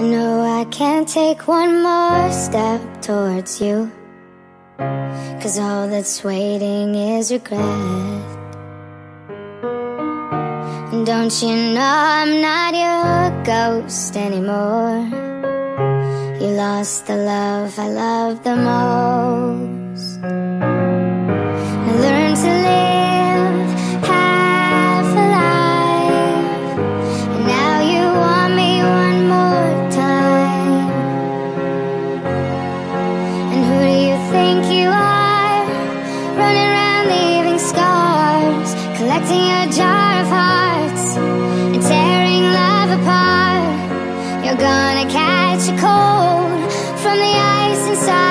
No, I can't take one more step towards you, 'cause all that's waiting is regret. And don't you know I'm not your ghost anymore? You lost the love I love the most. I learned to live half alive, and now you want me one more time. And who do you think you are, running around leaving scars, collecting a jar of hearts and tearing love apart? You're gonna catch a cold from the ice inside